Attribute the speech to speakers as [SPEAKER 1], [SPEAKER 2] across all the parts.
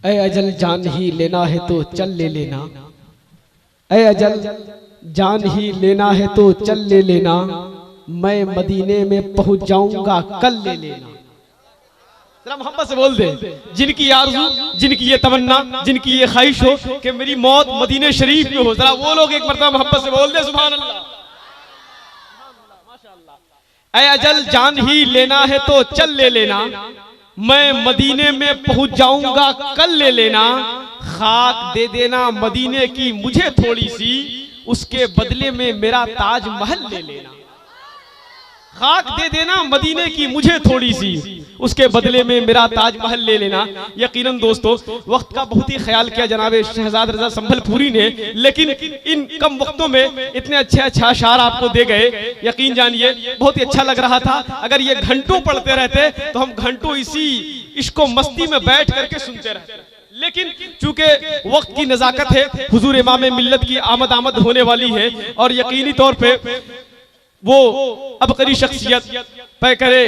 [SPEAKER 1] ऐ अजल जान ही लेना है तो चल ले लेना, ऐ अजल जान ही लेना है तो चल ले लेना, मैं मदीने में पहुंच जाऊंगा कल ले लेना। जरा मोहब्बत से बोल दे, जिनकी आरज़ू, जिनकी ये तमन्ना, जिनकी ये ख्वाहिश हो कि मेरी मौत मदीने शरीफ में हो, जरा वो लोग एक मरतबा मोहब्बत से बोल दे सुभान अल्लाह। ऐ अजल जान ही लेना है तो चल ले लेना, मैं मदीने में पहुंच जाऊंगा कल ले लेना, खाक दे देना मदीने की मुझे थोड़ी सी, उसके बदले में मेरा ताजमहल ले लेना। खाक दे देना मदीने की मुझे थोड़ी सी, उसके बदले में मेरा ताजमहल ले लेना। यकीनन दोस्तों वक्त का बहुत ही ख्याल किया जनाब शहजाद रजा संभलपुरी ने, लेकिन इन कम वक्तों में इतने अच्छे अशार आपको दे गए, यकीन जानिए बहुत ही अच्छा लग रहा था। अगर ये घंटों पढ़ते रहते तो हम घंटों इसी इश्को मस्ती में बैठ करके सुनते रहते, लेकिन चूंकि वक्त की नजाकत है, हुजूर इमाम मिल्लत की आमद होने वाली है और यकीनी तौर पे वो अबकरी शख्सियत पे करे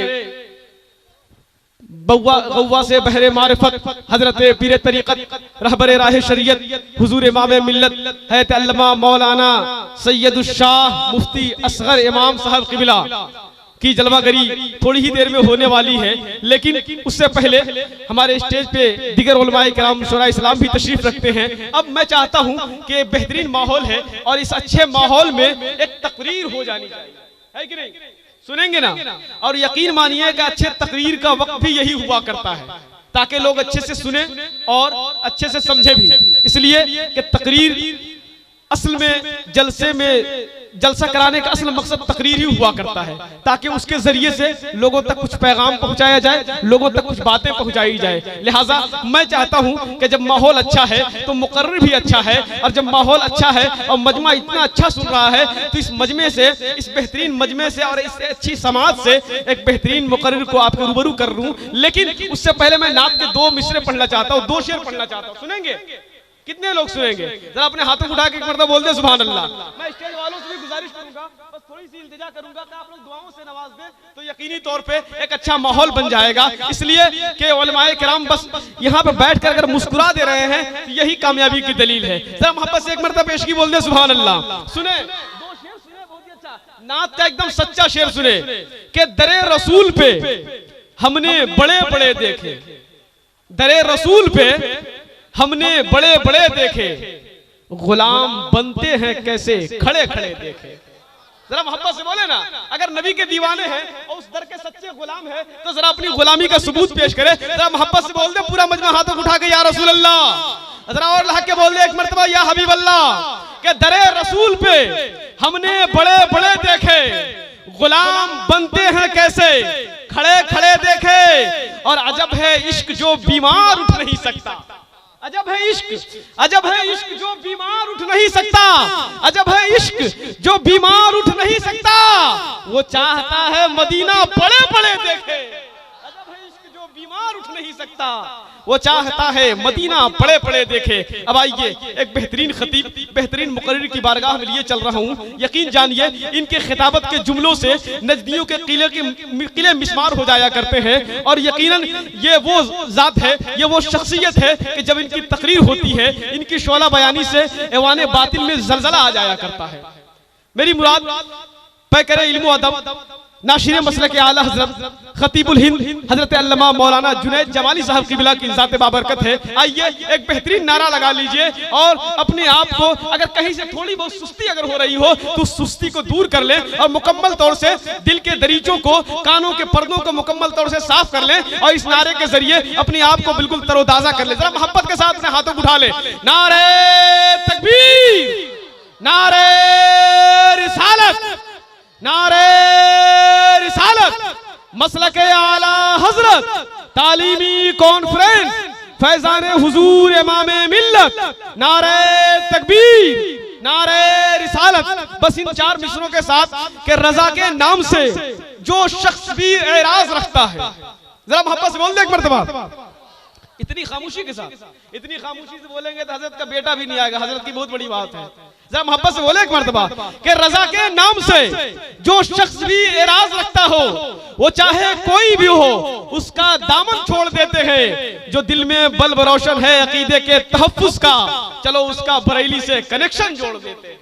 [SPEAKER 1] गौवा से बहरे मारिफत हजरत पीर तरीक़त रहबरे राह शरीयत हुजूर इमाम मिल्लत हैत अल्लमा मौलाना सैयदुश्शाह मुफ्ती असगर इमाम साहब क़िबला की जलवागरी थोड़ी ही देर में होने वाली है। लेकिन उससे पहले हमारे स्टेज पे दिगर उलमाए किराम शुरा इस्लाम भी तशरीफ रखते हैं। अब मैं चाहता हूं कि बेहतरीन माहौल है और इस अच्छे माहौल में एक तकरीर हो जानी चाहिए, है कि नहीं? सुनेंगे ना? और यकीन मानिए कि अच्छे तकरीर का वक्त भी यही हुआ करता है ताकि लोग अच्छे से सुने और अच्छे से समझे भी, इसलिए कि तकरीर असल में जलसा कराने का असल मकसद तकरीर ही हुआ करता है ताकि उसके जरिए से लोगों तक कुछ पैगाम पहुंचाया जाए, लोगों तक कुछ बातें पहुंचाई जाए। लिहाजा मैं चाहता हूं कि जब माहौल अच्छा है तो मुकर्रर भी अच्छा है, और जब माहौल अच्छा है और मजमा इतना अच्छा सुन रहा है तो इस मजमे से, इस बेहतरीन मजमे से और इस अच्छी समाज से एक बेहतरीन मुकर्रर को आपके रूबरू कर लूं। लेकिन उससे पहले मैं नात के 2 मिसरे पढ़ना चाहता हूँ, 2 शेर पढ़ना चाहता हूँ। सुनेंगे? कितने लोग सुनेंगे? जरा अपने हाथों को उठा के एक मरतबा बोल दे सुभान अल्लाह। मैं स्टेज वालों से भी गुजारिश करूंगा, बस थोड़ी सी इल्तिजा करूंगा कि आप लोग दुआओं से नवाज दें तो यकीनी तौर पे एक अच्छा माहौल बन जाएगा। इसलिए कि उलमाए किराम बस यहाँ पे बैठ कर अगर मुस्कुरा दे रहे हैं तो यही कामयाबी की दलील है। जरा मोहब्बत से एक मरतबा पेशगी बोल दे सुभान अल्लाह। सुने 2 शेर सुने, बहुत ही अच्छा नात का एकदम सच्चा शेर सुने कि दरे रसूल पे हमने बड़े बड़े देखे, दरे रसूल पे हमने बड़े बड़े देखे, गुलाम बनते हैं कैसे खड़े खड़े देखे। जरा मोहब्बत से बोले ना, अगर नबी के दीवाने हैं और उस दर के सच्चे गुलाम है तो जरा अपनी गुलामी का सबूत पेश करे। जरा मोहब्बत से बोल दे पूरा मजमा हाथों उठा के या रसूल अल्लाह, जरा और लहक के बोल दे एक मरतबा या हबीब अल्लाह के दरे रसूल पे हमने बड़े बड़े देखे, गुलाम बनते हैं कैसे खड़े खड़े देखे। और अजब है इश्क जो बीमार उठ नहीं सकता, अजब है इश्क, अजब है इश्क जो बीमार उठ नहीं सकता, अजब है इश्क जो बीमार उठ नहीं सकता, वो चाहता है मदीना बड़े बड़े देखे। अजब है इश्क जो बीमार उठ नहीं सकता, वो चाहता है मदीना बड़े बड़े देखे। अब आइए एक बेहतरीन खतीब, बेहतरीन मुकर्रिर की बारगाह में लिए चल रहा हूँ। यकीन जानिए इनके खिताबत के जुमलों से नजदियों के किले मिस्मार हो जाया करते हैं, और यकीनन ये वो जात है, ये वो शख्सियत है कि जब इनकी तकरीर होती है इनकी शोला बयानी से ऐवाने बातिल में जलजला आ जाया करता है। मेरी मुराद पे करे इल्म अदब नाशिर मसलक के आला हजरत खतीबुल हिंद हजरत अल्लामा मौलाना जुनैद जमाली साहब की बिला की जात बाबरकत है। आइए एक बेहतरीन नारा लगा लीजिए और अपने आप को अगर कहीं से थोड़ी बहुत सुस्ती अगर हो रही हो तो सुस्ती को दूर कर ले और मुकम्मल तौर से दिल के दरीचों को, कानों के पर्दों को मुकम्मल तौर से साफ कर ले और इस नारे के जरिए अपने आप को बिल्कुल तरोताजा कर ले। जरा मोहब्बत के साथ अपने हाथों को उठा ले, नारे तकबीर, नारे रिसालत, नारे रिसालत, मसलक आला हजरत तालीमी कॉन्फ्रेंस फैजान हुजूर इमाम मिल्लत, नारे तकबीर, नारे रिसालत। बस इन 4 मिसरों के साथ के रजा के नाम से जो शख्स भी एराज रखता है, जरा मोहब्बत से बोल दे एक मरतबा, इतनी खामोशी के साथ, इतनी खामोशी से बोलेंगे तो हजरत का बेटा भी नहीं आएगा, हजरत की बहुत बड़ी बात है। जरा मोहब्बत से बोले एक मरतबा कि रजा के नाम से जो शख्स भी एराज रखता हो, वो चाहे कोई भी हो, उसका दामन छोड़ देते हैं जो दिल में बल्ब रोशन है अकीदे के तहफ्फुज़ का, चलो उसका बरेली से कनेक्शन जोड़ देते हैं।